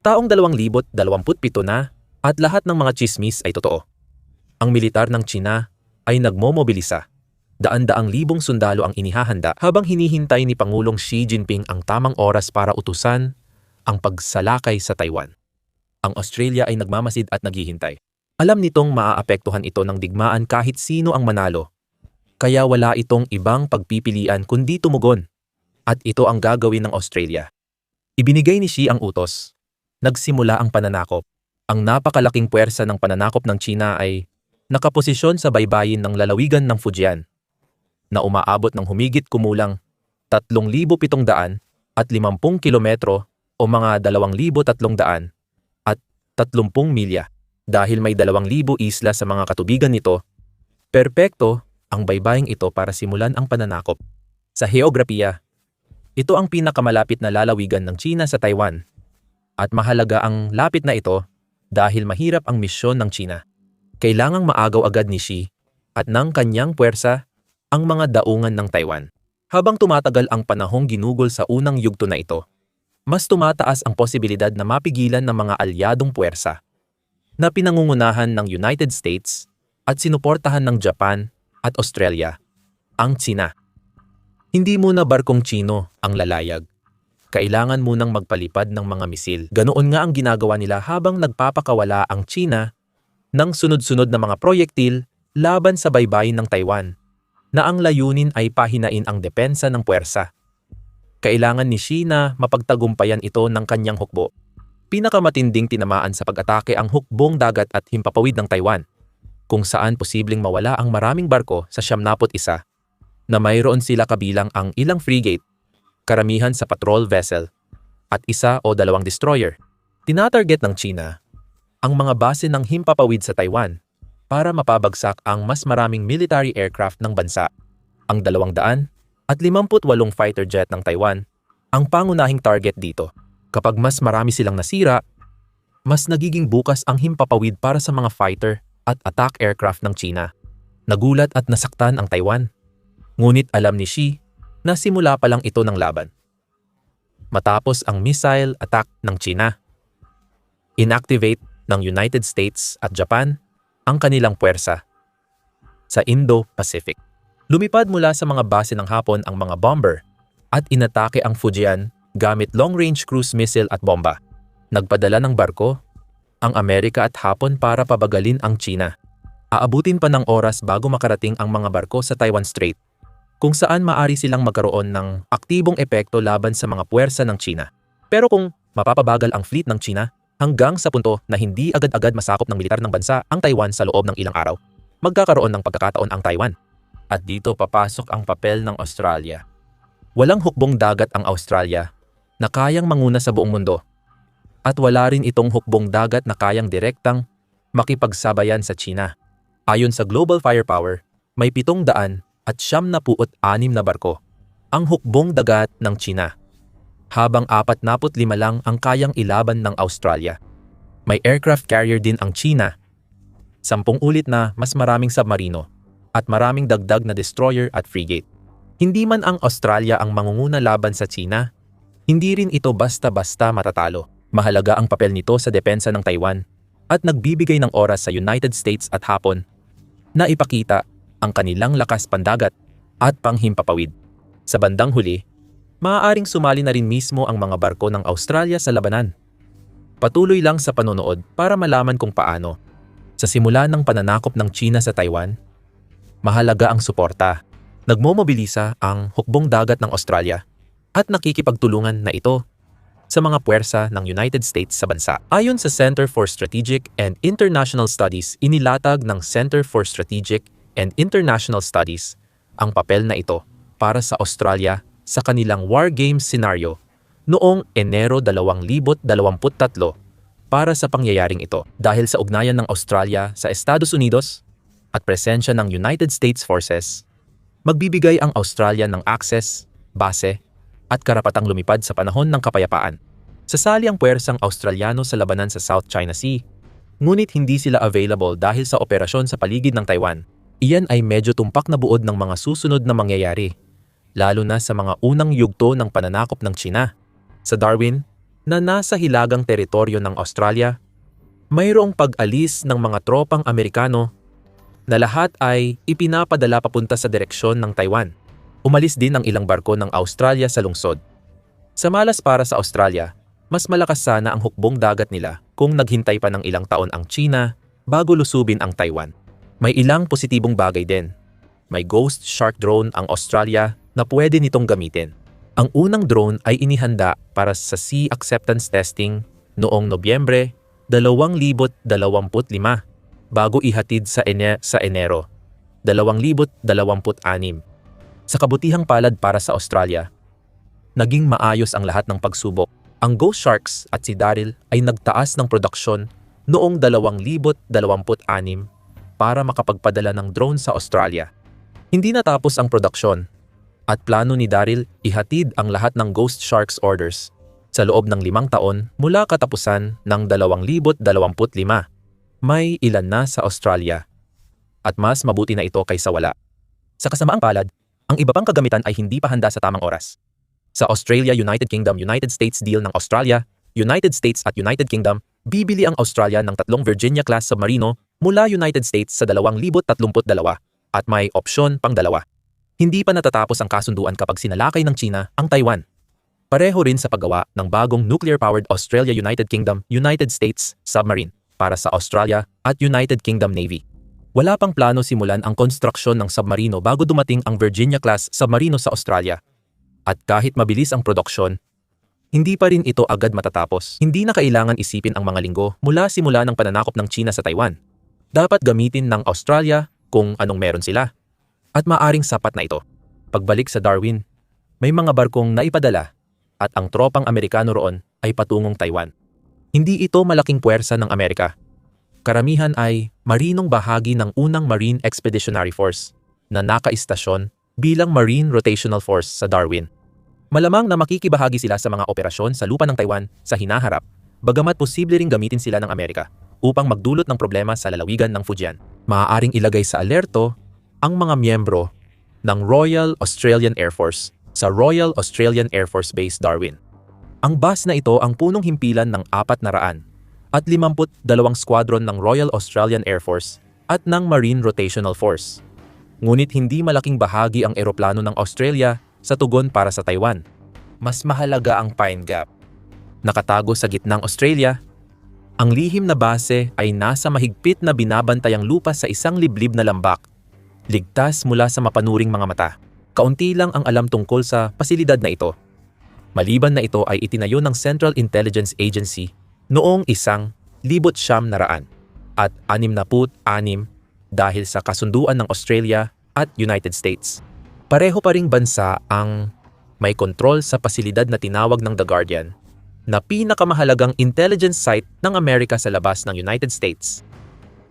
Taong 2027 na at lahat ng mga tsismis ay totoo. Ang militar ng China ay nagmomobilisa. Daan-daang libong sundalo ang inihahanda habang hinihintay ni Pangulong Xi Jinping ang tamang oras para utusan ang pagsalakay sa Taiwan. Ang Australia ay nagmamasid at naghihintay. Alam nitong maaapektuhan ito ng digmaan kahit sino ang manalo. Kaya wala itong ibang pagpipilian kundi tumugon. At ito ang gagawin ng Australia. Ibinigay ni Xi ang utos. Nagsimula ang pananakop. Ang napakalaking puwersa ng pananakop ng China ay nakaposisyon sa baybayin ng lalawigan ng Fujian na umaabot ng humigit kumulang 3,750 kilometro o mga 2,300 at 30 milya. Dahil may 2,000 isla sa mga katubigan nito, perpekto ang baybaying ito para simulan ang pananakop. Sa heograpiya, ito ang pinakamalapit na lalawigan ng China sa Taiwan. At mahalaga ang lapit na ito dahil mahirap ang misyon ng China. Kailangang maagaw agad ni Xi at ng kanyang puwersa ang mga daungan ng Taiwan. Habang tumatagal ang panahong ginugol sa unang yugto na ito, mas tumataas ang posibilidad na mapigilan ng mga alyadong puwersa na pinangungunahan ng United States at sinuportahan ng Japan at Australia, ang China. Hindi muna barkong Chino ang lalayag. Kailangan munang magpalipad ng mga misil. Ganoon nga ang ginagawa nila habang nagpapakawala ang China ng sunod-sunod na mga proyektil laban sa baybayin ng Taiwan, na ang layunin ay pahinain ang depensa ng puwersa. Kailangan ni Xi na mapagtagumpayan ito ng kanyang hukbo. Pinakamatinding tinamaan sa pag-atake ang hukbong dagat at himpapawid ng Taiwan, kung saan posibleng mawala ang maraming barko sa 71 na mayroon sila kabilang ang ilang frigate, karamihan sa patrol vessel, at 1 o 2 destroyer. Tinatarget ng China ang mga base ng himpapawid sa Taiwan para mapabagsak ang mas maraming military aircraft ng bansa. Ang 258 fighter jet ng Taiwan ang pangunahing target dito. Kapag mas marami silang nasira, mas nagiging bukas ang himpapawid para sa mga fighter at attack aircraft ng China. Nagulat at nasaktan ang Taiwan. Ngunit alam ni Xi na simula pa lang ito ng laban. Matapos ang missile attack ng China, inactivate ng United States at Japan ang kanilang puwersa sa Indo-Pacific. Lumipad mula sa mga base ng Hapon ang mga bomber at inatake ang Fujian gamit long-range cruise missile at bomba. Nagpadala ng barko ang Amerika at Hapon para pabagalin ang China. Aabutin pa ng oras bago makarating ang mga barko sa Taiwan Strait, kung saan maaari silang magkaroon ng aktibong epekto laban sa mga puwersa ng China. Pero kung mapapabagal ang fleet ng China hanggang sa punto na hindi agad-agad masakop ng militar ng bansa ang Taiwan sa loob ng ilang araw, magkakaroon ng pagkakataon ang Taiwan. At dito papasok ang papel ng Australia. Walang hukbong dagat ang Australia na kayang manguna sa buong mundo. At wala rin itong hukbong dagat na kayang direktang makipagsabayan sa China. Ayon sa Global Firepower, may 776 na barko ang hukbong dagat ng China, habang 45 lang ang kayang ilaban ng Australia. May aircraft carrier din ang China, 10 ulit na mas maraming submarino, at maraming dagdag na destroyer at frigate. Hindi man ang Australia ang mangunguna laban sa China, hindi rin ito basta-basta matatalo. Mahalaga ang papel nito sa depensa ng Taiwan at nagbibigay ng oras sa United States at Hapon na ipakita ang kanilang lakas pandagat at panghimpapawid. Sa bandang huli, maaaring sumali na rin mismo ang mga barko ng Australia sa labanan. Patuloy lang sa panonood para malaman kung paano. Sa simula ng pananakop ng China sa Taiwan, mahalaga ang suporta. Nagmomobilisa ang hukbong dagat ng Australia at nakikipagtulungan na ito sa mga puwersa ng United States sa bansa. Ayon sa Center for Strategic and International Studies, inilatag ng Center for Strategic and International Studies ang papel na ito para sa Australia sa kanilang War Games scenario noong Enero 2023 para sa pangyayaring ito. Dahil sa ugnayan ng Australia sa Estados Unidos at presensya ng United States Forces, magbibigay ang Australia ng access, base, at karapatang lumipad sa panahon ng kapayapaan. Sasali ang puwersang Australiano sa labanan sa South China Sea, ngunit hindi sila available dahil sa operasyon sa paligid ng Taiwan. Iyan ay medyo tumpak na buod ng mga susunod na mangyayari, lalo na sa mga unang yugto ng pananakop ng China. Sa Darwin, na nasa hilagang teritoryo ng Australia, mayroong pag-alis ng mga tropang Amerikano na lahat ay ipinapadala papunta sa direksyon ng Taiwan. Umalis din ang ilang barko ng Australia sa lungsod. Sa malas para sa Australia, mas malakas sana ang hukbong dagat nila kung naghintay pa ng ilang taon ang China bago lusubin ang Taiwan. May ilang positibong bagay din. May Ghost Shark drone ang Australia na pwede nitong gamitin. Ang unang drone ay inihanda para sa Sea Acceptance Testing noong Nobyembre 2025 bago ihatid sa Enero 2026. Sa kabutihang palad para sa Australia, naging maayos ang lahat ng pagsubok. Ang Ghost Sharks at si Daryl ay nagtaas ng produksyon noong 2026 para makapagpadala ng drone sa Australia. Hindi natapos ang produksyon at plano ni Daryl ihatid ang lahat ng Ghost Sharks orders sa loob ng 5 taon mula katapusan ng 2025. May ilan na sa Australia at mas mabuti na ito kaysa wala. Sa kasamaang palad, ang iba pang kagamitan ay hindi pa handa sa tamang oras. Sa Australia, United Kingdom, United States deal ng Australia, United States at United Kingdom, bibili ang Australia ng 3 Virginia-class submarino mula United States sa 2032 at may opsyon pang 2. Hindi pa natatapos ang kasunduan kapag sinalakay ng China ang Taiwan. Pareho rin sa paggawa ng bagong nuclear-powered Australia-United Kingdom, United States submarine para sa Australia at United Kingdom Navy. Wala pang plano simulan ang konstruksyon ng submarino bago dumating ang Virginia-class submarino sa Australia. At kahit mabilis ang produksyon, hindi pa rin ito agad matatapos. Hindi na kailangan isipin ang mga linggo mula simula ng pananakop ng China sa Taiwan. Dapat gamitin ng Australia kung anong meron sila. At maaring sapat na ito. Pagbalik sa Darwin, may mga barkong naipadala at ang tropang Amerikano roon ay patungong Taiwan. Hindi ito malaking puwersa ng Amerika. Karamihan ay marinong bahagi ng unang Marine Expeditionary Force na nakaistasyon bilang Marine Rotational Force sa Darwin. Malamang na makikibahagi sila sa mga operasyon sa lupa ng Taiwan sa hinaharap, bagamat posible ring gamitin sila ng Amerika upang magdulot ng problema sa lalawigan ng Fujian. Maaaring ilagay sa alerto ang mga miyembro ng Royal Australian Air Force sa Royal Australian Air Force Base Darwin. Ang base na ito ang punong himpilan ng 400 at 52 squadron ng Royal Australian Air Force at ng Marine Rotational Force. Ngunit hindi malaking bahagi ang eroplano ng Australia sa tugon para sa Taiwan. Mas mahalaga ang Pine Gap. Nakatago sa gitnang Australia, ang lihim na base ay nasa mahigpit na binabantayang lupa sa isang liblib na lambak, ligtas mula sa mapanuring mga mata. Kaunti lang ang alam tungkol sa pasilidad na ito. Maliban na ito ay itinayo ng Central Intelligence Agency noong 1900 at 66 dahil sa kasunduan ng Australia at United States. Pareho pa ring bansa ang may kontrol sa pasilidad na tinawag ng The Guardian na pinakamahalagang intelligence site ng Amerika sa labas ng United States.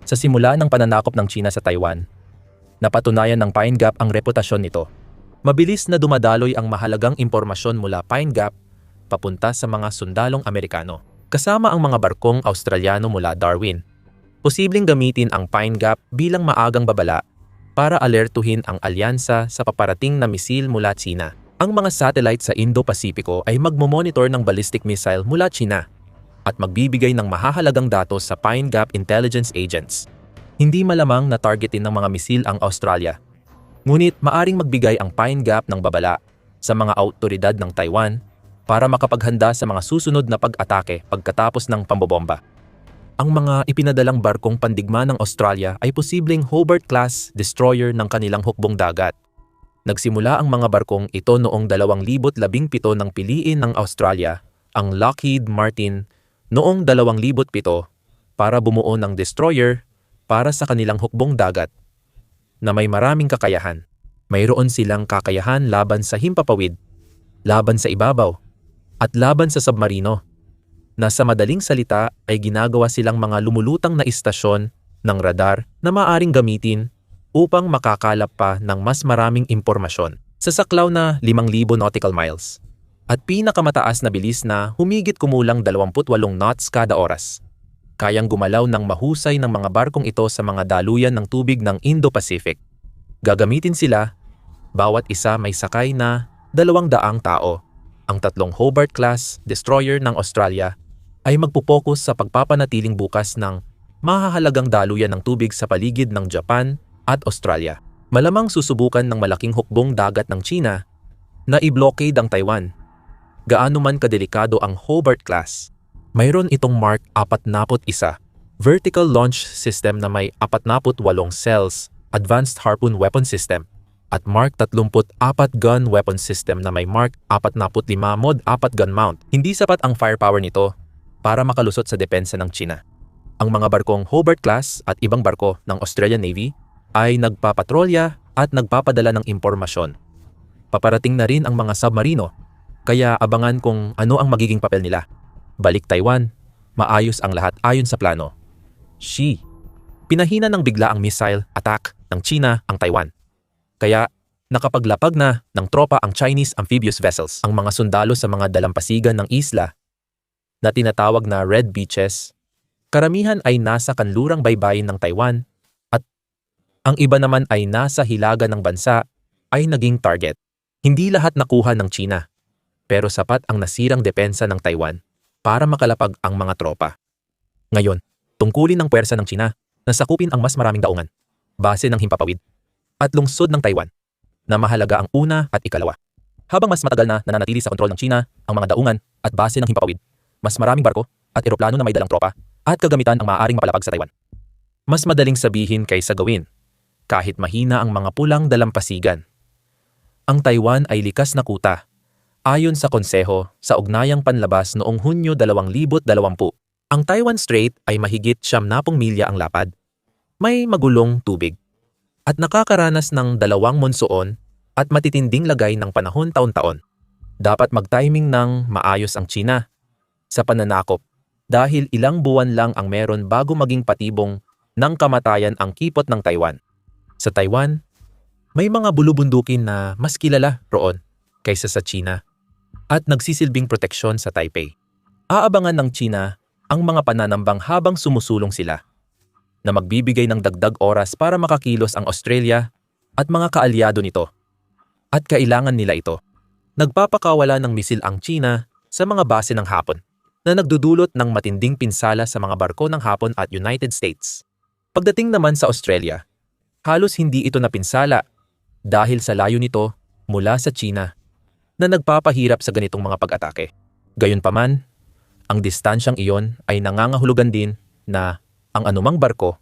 Sa simula ng pananakop ng China sa Taiwan, napatunayan ng Pine Gap ang reputasyon nito. Mabilis na dumadaloy ang mahalagang impormasyon mula Pine Gap papunta sa mga sundalong Amerikano, kasama ang mga barkong Australiano mula Darwin. Posibleng gamitin ang Pine Gap bilang maagang babala para alertuhin ang alyansa sa paparating na misil mula China. Ang mga satellite sa Indo-Pasipiko ay magmomonitor ng ballistic missile mula China at magbibigay ng mahahalagang datos sa Pine Gap intelligence agents. Hindi malamang na targetin ng mga misil ang Australia. Ngunit maaring magbigay ang Pine Gap ng babala sa mga autoridad ng Taiwan para makapaghanda sa mga susunod na pag-atake pagkatapos ng pambobomba. Ang mga ipinadalang barkong pandigma ng Australia ay posibleng Hobart-class destroyer ng kanilang hukbong dagat. Nagsimula ang mga barkong ito noong 2017 nang piliin ng Australia ang Lockheed Martin noong 2007 para bumuo ng destroyer para sa kanilang hukbong dagat na may maraming kakayahan. Mayroon silang kakayahan laban sa himpapawid, laban sa ibabaw, at laban sa submarino, na sa madaling salita ay ginagawa silang mga lumulutang na istasyon ng radar na maaaring gamitin upang makakalap pa ng mas maraming impormasyon sa saklaw na 5,000 nautical miles at pinakamataas na bilis na humigit kumulang 28 knots kada oras. Kayang gumalaw ng mahusay ng mga barkong ito sa mga daluyan ng tubig ng Indo-Pacific. Gagamitin sila, bawat isa may sakay na 200 tao Ang tatlong Hobart-class destroyer ng Australia ay magpupokus sa pagpapanatiling bukas ng mahahalagang daluyan ng tubig sa paligid ng Japan at Australia. Malamang susubukan ng malaking hukbong dagat ng China na i-blockade ang Taiwan. Gaano man kadelikado ang Hobart-class, mayroon itong Mark 41 vertical launch system na may 48 cells, advanced harpoon weapon system, at Mark 34 gun weapon system na may Mark 45 Mod 4 gun mount. Hindi sapat ang firepower nito para makalusot sa depensa ng China. Ang mga barkong Hobart-class at ibang barko ng Australian Navy ay nagpapatrolya at nagpapadala ng impormasyon. Paparating na rin ang mga submarino, kaya abangan kung ano ang magiging papel nila. Balik Taiwan, maayos ang lahat ayon sa plano. Xi, pinahina ng bigla ang missile attack ng China ang Taiwan. Kaya nakapaglapag na ng tropa ang Chinese amphibious vessels. Ang mga sundalo sa mga dalampasigan ng isla na tinatawag na Red Beaches, karamihan ay nasa kanlurang baybayin ng Taiwan at ang iba naman ay nasa hilaga ng bansa ay naging target. Hindi lahat nakuha ng China, pero sapat ang nasirang depensa ng Taiwan para makalapag ang mga tropa. Ngayon, tungkulin ng puwersa ng China na sakupin ang mas maraming daungan, base ng himpapawid, at lungsod ng Taiwan, na mahalaga ang una at ikalawa. Habang mas matagal na nananatili sa kontrol ng China ang mga daungan at base ng himpapawid, mas maraming barko at eroplano na may dalang tropa at kagamitan ang maaaring mapalapag sa Taiwan. Mas madaling sabihin kaysa gawin, kahit mahina ang mga pulang dalampasigan. Ang Taiwan ay likas na kuta, ayon sa konseho sa ugnayang panlabas noong Hunyo 2020. Ang Taiwan Strait ay mahigit 70 milya ang lapad. May magulong tubig at nakakaranas ng 2 monsoon at matitinding lagay ng panahon taon-taon. Dapat mag-timing ng maayos ang China sa pananakop dahil ilang buwan lang ang meron bago maging patibong ng kamatayan ang kipot ng Taiwan. Sa Taiwan, may mga bulubundukin na mas kilala roon kaysa sa China at nagsisilbing proteksyon sa Taipei. Aabangan ng China ang mga pananambang habang sumusulong sila na magbibigay ng dagdag oras para makakilos ang Australia at mga kaalyado nito. At kailangan nila ito. Nagpapakawala ng misil ang China sa mga base ng Hapon na nagdudulot ng matinding pinsala sa mga barko ng Hapon at United States. Pagdating naman sa Australia, halos hindi ito napinsala dahil sa layo nito mula sa China na nagpapahirap sa ganitong mga pag-atake. Gayunpaman, ang distansyang iyon ay nangangahulugan din na ang anumang barko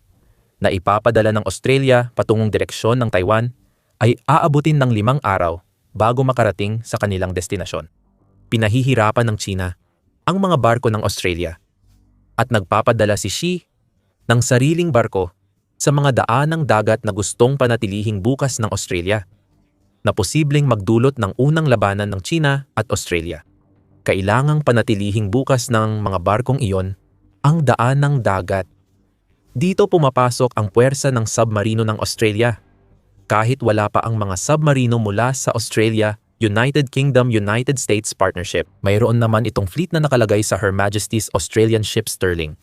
na ipapadala ng Australia patungong direksyon ng Taiwan ay aabutin ng 5 araw bago makarating sa kanilang destinasyon. Pinahihirapan ng China ang mga barko ng Australia at nagpapadala si Xi ng sariling barko sa mga daanang dagat na gustong panatilihing bukas ng Australia na posibleng magdulot ng unang labanan ng China at Australia. Kailangang panatilihing bukas ng mga barkong iyon ang daanang dagat. Dito pumapasok ang puwersa ng submarino ng Australia. Kahit wala pa ang mga submarino mula sa Australia, United Kingdom, United States partnership, mayroon naman itong fleet na nakalagay sa Her Majesty's Australian Ship Sterling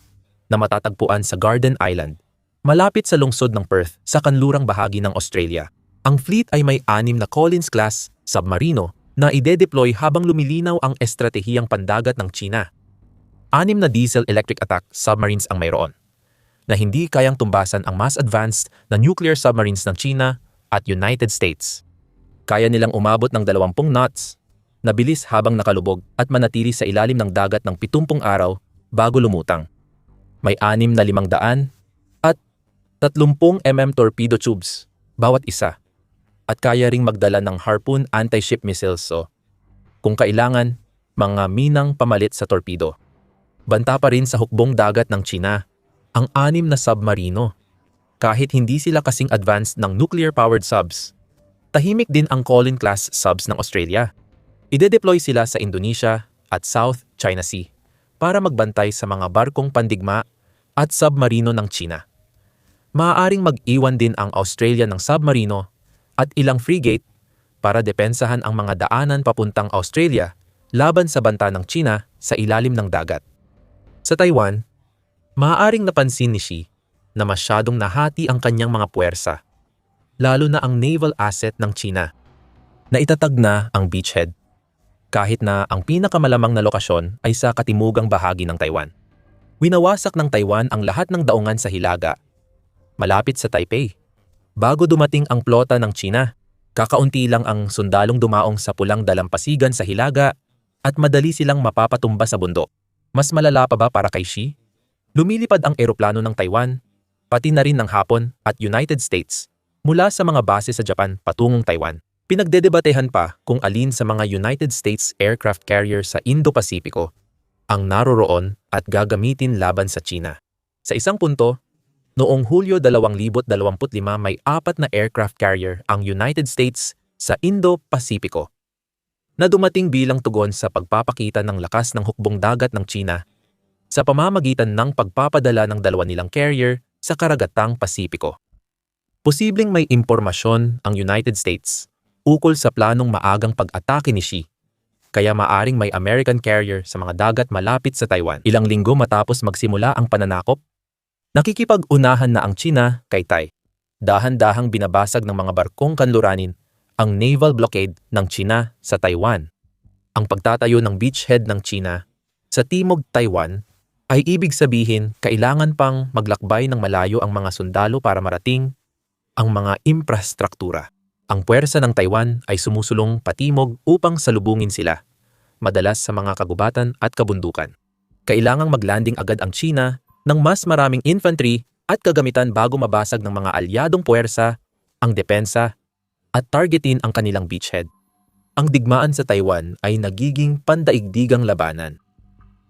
na matatagpuan sa Garden Island, malapit sa lungsod ng Perth sa kanlurang bahagi ng Australia. Ang fleet ay may 6 na Collins-class submarino na ide-deploy habang lumilinaw ang estratehiyang pandagat ng China. 6 na diesel-electric attack submarines ang mayroon, na hindi kayang tumbasan ang mas advanced na nuclear submarines ng China at United States. Kaya nilang umabot ng 20 knots na bilis habang nakalubog at manatili sa ilalim ng dagat ng 70 araw bago lumutang. May 6 na 500 at 30 torpedo tubes bawat isa at kaya ring magdala ng Harpoon anti-ship missiles kung kailangan, mga minang pamalit sa torpedo. Banta pa rin sa hukbong dagat ng China ang 6 na submarino. Kahit hindi sila kasing advanced ng nuclear-powered subs, tahimik din ang Collins-class subs ng Australia. Ide-deploy sila sa Indonesia at South China Sea para magbantay sa mga barkong pandigma at submarino ng China. Maaaring mag-iwan din ang Australia ng submarino at ilang frigate para depensahan ang mga daanan papuntang Australia laban sa banta ng China sa ilalim ng dagat. Sa Taiwan, maaaring napansin ni Xi na masyadong nahati ang kanyang mga puwersa, lalo na ang naval asset ng China. Naitatag na ang beachhead. kahit na ang pinakamalamang na lokasyon ay sa katimugang bahagi ng Taiwan. Winawasak ng Taiwan ang lahat ng daungan sa hilaga, malapit sa Taipei. Bago dumating ang plota ng China, kakaunti lang ang sundalong dumaong sa pulang dalampasigan sa hilaga at madali silang mapapatumba sa bundok. Mas malala pa ba para kay Xi? Lumilipad ang eroplano ng Taiwan, pati na rin ng Hapon at United States, mula sa mga base sa Japan patungong Taiwan. Pinagdedebatehan pa kung alin sa mga United States aircraft carrier sa Indo-Pasipiko ang naroroon at gagamitin laban sa China. Sa isang punto, noong Hulyo 2025 may 4 na aircraft carrier ang United States sa Indo-Pasipiko na dumating bilang tugon sa pagpapakita ng lakas ng hukbong dagat ng China sa pamamagitan ng pagpapadala ng 2 nilang carrier sa karagatang Pasipiko. Posibleng may impormasyon ang United States ukol sa planong maagang pag-atake ni Xi, kaya maaring may American carrier sa mga dagat malapit sa Taiwan. Ilang linggo matapos magsimula ang pananakop, nakikipag-unahan na ang China kay Tai. Dahan-dahang binabasag ng mga barkong kanluranin ang naval blockade ng China sa Taiwan. Ang pagtatayo ng beachhead ng China sa timog Taiwan ay ibig sabihin kailangan pang maglakbay ng malayo ang mga sundalo para marating ang mga infrastruktura. Ang puwersa ng Taiwan ay sumusulong patimog upang salubungin sila, madalas sa mga kagubatan at kabundukan. Kailangang maglanding agad ang China ng mas maraming infantry at kagamitan bago mabasag ng mga alyadong puwersa ang depensa at targetin ang kanilang beachhead. Ang digmaan sa Taiwan ay nagiging pandaigdigang labanan.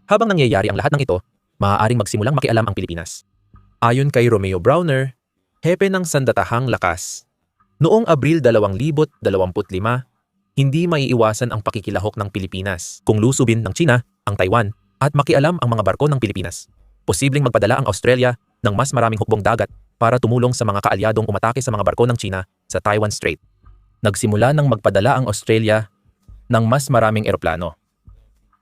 Habang nangyayari ang lahat ng ito, maaaring magsimulang makialam ang Pilipinas. Ayon kay Romeo Browner, hepe ng Sandatahang Lakas, noong Abril 2025, hindi maiiwasan ang pakikilahok ng Pilipinas kung lusubin ng China ang Taiwan at makialam ang mga barko ng Pilipinas. Posibleng magpadala ang Australia ng mas maraming hukbong dagat para tumulong sa mga kaalyadong umatake sa mga barko ng China sa Taiwan Strait. Nagsimula nang magpadala ang Australia ng mas maraming eroplano.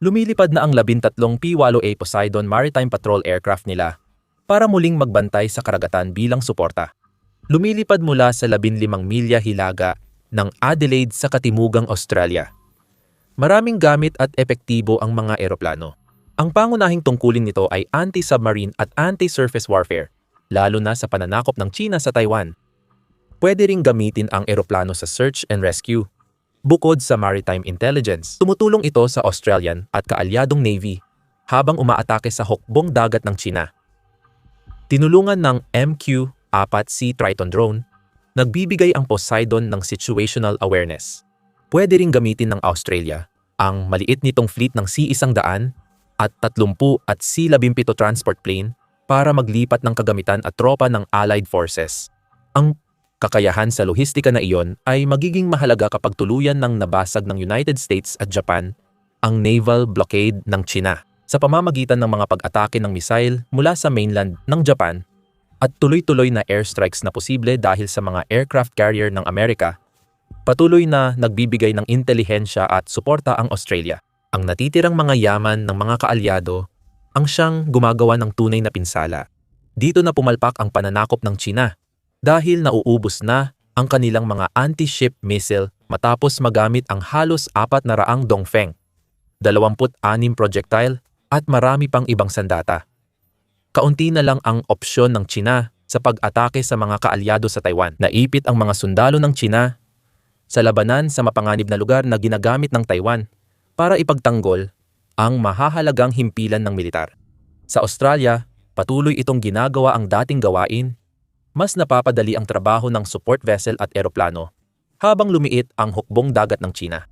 Lumilipad na ang 13 P-8A Poseidon Maritime Patrol aircraft nila para muling magbantay sa karagatan bilang suporta. Lumilipad mula sa 15 milya hilaga ng Adelaide sa katimugang Australia. Maraming gamit at epektibo ang mga eroplano. Ang pangunahing tungkulin nito ay anti-submarine at anti-surface warfare, lalo na sa pananakop ng China sa Taiwan. Pwede ring gamitin ang eroplano sa search and rescue. Bukod sa maritime intelligence, tumutulong ito sa Australian at kaalyadong Navy habang umaatake sa hukbong dagat ng China. Tinulungan ng MQ-4C Triton drone, nagbibigay ang Poseidon ng situational awareness. Pwede ring gamitin ng Australia ang maliit nitong fleet ng C-100 at 30 at C-17 transport plane para maglipat ng kagamitan at tropa ng Allied Forces. Ang kakayahan sa lohistika na iyon ay magiging mahalaga kapag tuluyan ng nabasag ng United States at Japan ang naval blockade ng China sa pamamagitan ng mga pag-atake ng missile mula sa mainland ng Japan at tuloy-tuloy na airstrikes na posible dahil sa mga aircraft carrier ng Amerika. Patuloy na nagbibigay ng intelihensya at suporta ang Australia. Ang natitirang mga yaman ng mga kaalyado ang siyang gumagawa ng tunay na pinsala. Dito na pumalpak ang pananakop ng China dahil nauubos na ang kanilang mga anti-ship missile matapos magamit ang halos 400 Dongfeng, 26 projectile at marami pang ibang sandata. Kaunti na lang ang opsyon ng China sa pag-atake sa mga kaalyado sa Taiwan. Naipit ang mga sundalo ng China sa labanan sa mapanganib na lugar na ginagamit ng Taiwan para ipagtanggol ang mahahalagang himpilan ng militar. Sa Australia, patuloy itong ginagawa ang dating gawain. Mas napapadali ang trabaho ng support vessel at eroplano habang lumiit ang hukbong dagat ng China.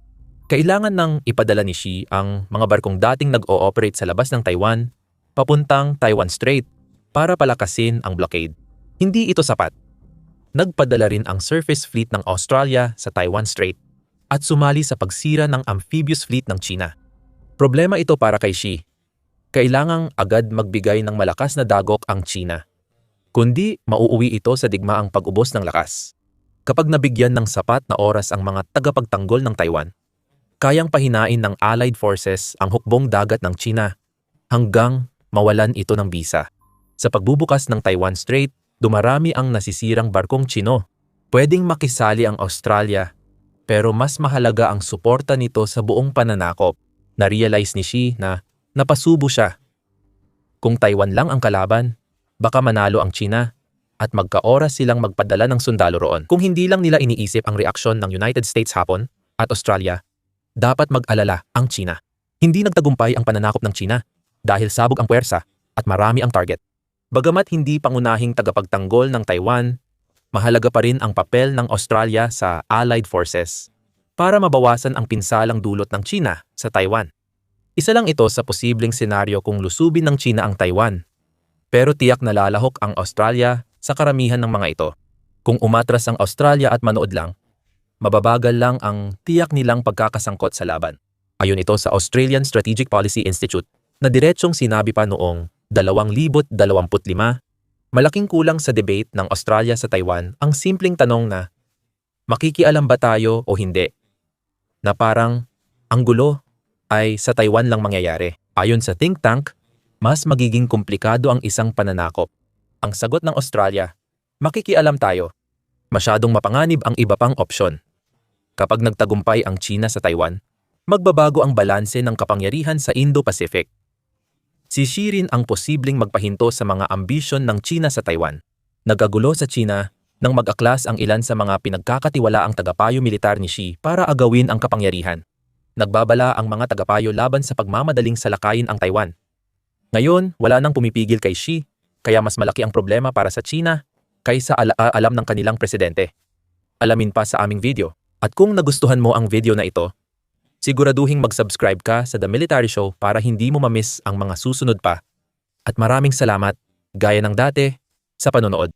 Kailangan nang ipadala ni Xi ang mga barkong dating nag-ooperate sa labas ng Taiwan papuntang Taiwan Strait para palakasin ang blockade. Hindi ito sapat. Nagpadala rin ang surface fleet ng Australia sa Taiwan Strait at sumali sa pagsira ng amphibious fleet ng China. Problema ito para kay Xi. Kailangang agad magbigay ng malakas na dagok ang China. Kundi mauuwi ito sa digmaang pag-ubos ng lakas. Kapag nabigyan ng sapat na oras ang mga tagapagtanggol ng Taiwan, kayang pahinain ng Allied Forces ang hukbong dagat ng China hanggang mawalan ito ng bisa. Sa pagbubukas ng Taiwan Strait, dumarami ang nasisirang barkong Chino. Pwedeng makisali ang Australia, Pero mas mahalaga ang suporta nito sa buong pananakop. Na-realize ni Xi na napasubo siya. Kung Taiwan lang ang kalaban, baka manalo ang China at magkaoras silang magpadala ng sundalo roon. Kung hindi lang nila iniisip ang reaksyon ng United States hapon at Australia, dapat mag-alala ang China. Hindi nagtagumpay ang pananakop ng China dahil sabog ang puwersa at marami ang target. Bagamat hindi pangunahing tagapagtanggol ng Taiwan, mahalaga pa rin ang papel ng Australia sa Allied Forces para mabawasan ang pinsalang dulot ng China sa Taiwan. Isa lang ito sa posibleng senaryo kung lusubin ng China ang Taiwan. Pero tiyak na lalahok ang Australia sa karamihan ng mga ito. Kung umatras ang Australia at manood lang, mababagal lang ang tiyak nilang pagkakasangkot sa laban. Ayon ito sa Australian Strategic Policy Institute na diretsong sinabi pa noong 2025, malaking kulang sa debate ng Australia sa Taiwan ang simpleng tanong na, makikialam ba tayo o hindi? Na parang, ang gulo ay sa Taiwan lang mangyayari. Ayon sa think tank, mas magiging komplikado ang isang pananakop. Ang sagot ng Australia, makikialam tayo. Masyadong mapanganib ang iba pang opsyon. Kapag nagtagumpay ang China sa Taiwan, magbabago ang balanse ng kapangyarihan sa Indo-Pacific. Si Xi rin ang posibleng magpahinto sa mga ambisyon ng China sa Taiwan. Nagagulo sa China nang mag-aklas ang ilan sa mga pinagkakatiwalaang tagapayo militar ni Xi para agawin ang kapangyarihan. Nagbabala ang mga tagapayo laban sa pagmamadaling salakayin ang Taiwan. Ngayon, wala nang pumipigil kay Xi, kaya mas malaki ang problema para sa China kaysa alam ng kanilang presidente. Alamin pa sa aming video. At kung nagustuhan mo ang video na ito, siguraduhing mag-subscribe ka sa The Military Show para hindi mo ma-miss ang mga susunod pa. At maraming salamat, gaya ng dati, sa panonood.